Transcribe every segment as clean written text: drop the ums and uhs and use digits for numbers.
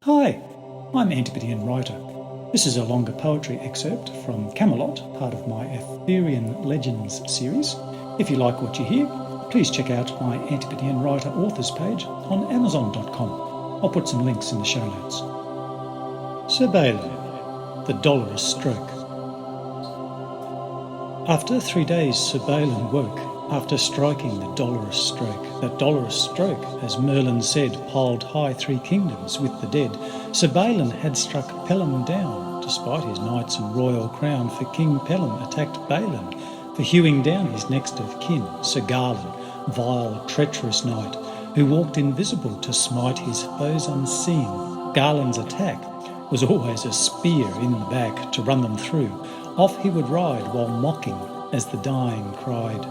Hi, I'm Antipodean writer. This is a longer poetry excerpt from Camelot, part of my Arthurian Legends series. If you like what you hear, please check out my Antipodean writer authors page on Amazon.com. I'll put some links in the show notes. Sir Bayln, the dolorous stroke. After 3 days Sir Bayln woke, after striking the dolorous stroke. That dolorous stroke, as Merlin said, piled high 3 kingdoms with the dead. Sir Bayln had struck Pelham down, despite his knights and royal crown, for King Pelham attacked Bayln, for hewing down his next of kin, Sir Garlon, vile, treacherous knight, who walked invisible to smite his foes unseen. Garlon's attack was always a spear in the back to run them through. Off he would ride while mocking as the dying cried.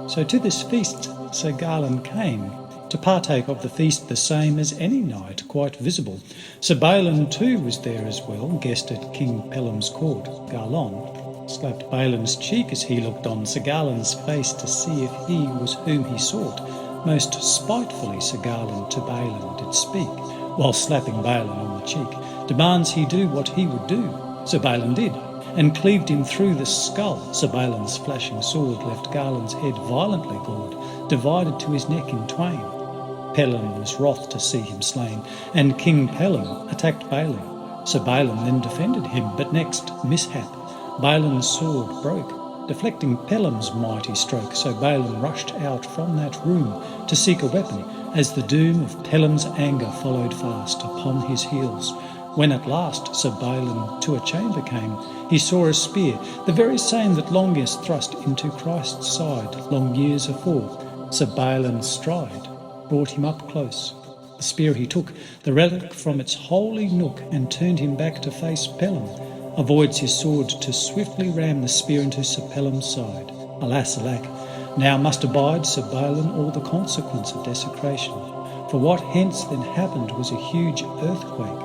So to this feast Sir Garlon came, to partake of the feast the same as any knight, quite visible. Sir Bayln too was there as well, guest at King Pelham's court. Garlon slapped Baylon's cheek as he looked on Sir Garlon's face to see if he was whom he sought. Most spitefully Sir Garlon to Bayln did speak, while slapping Bayln on the cheek. Demands he do what he would do. Sir Bayln did, and cleaved him through the skull. Sir Baylon's flashing sword left Garlon's head violently gored, divided to his neck in twain. Pelham was wroth to see him slain, and King Pelham attacked Baylon. Sir Baylon then defended him, but next mishap. Baylon's sword broke, deflecting Pelham's mighty stroke. So Baylon rushed out from that room to seek a weapon, as the doom of Pelham's anger followed fast upon his heels. When at last Sir Bayln to a chamber came, he saw a spear, the very same that Longus thrust into Christ's side long years afore. Sir Baylon's stride brought him up close. The spear he took, the relic from its holy nook, and turned him back to face Pelham. Avoids his sword to swiftly ram the spear into Sir Pelham's side. Alas, alack, now must abide Sir Bayln all the consequence of desecration. For what hence then happened was a huge earthquake.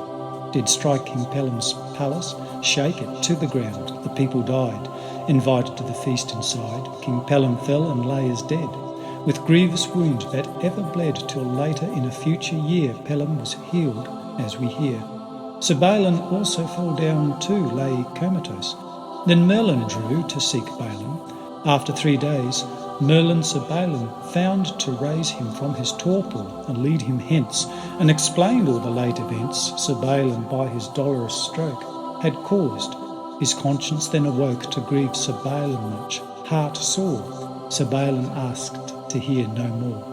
Did strike King Pelham's palace, shake it to the ground. The people died, invited to the feast inside. King Pelham fell and lay as dead, with grievous wound that ever bled, till later in a future year Pelham was healed, as we hear. Sir Bayln also fell down too, lay comatose. Then Merlin drew to seek Bayln. After 3 days, Merlin Sir Bayln found to raise him from his torpor and lead him hence, and explained all the late events Sir Bayln by his dolorous stroke had caused. His conscience then awoke to grieve Sir Bayln much, heart sore. Sir Bayln asked to hear no more.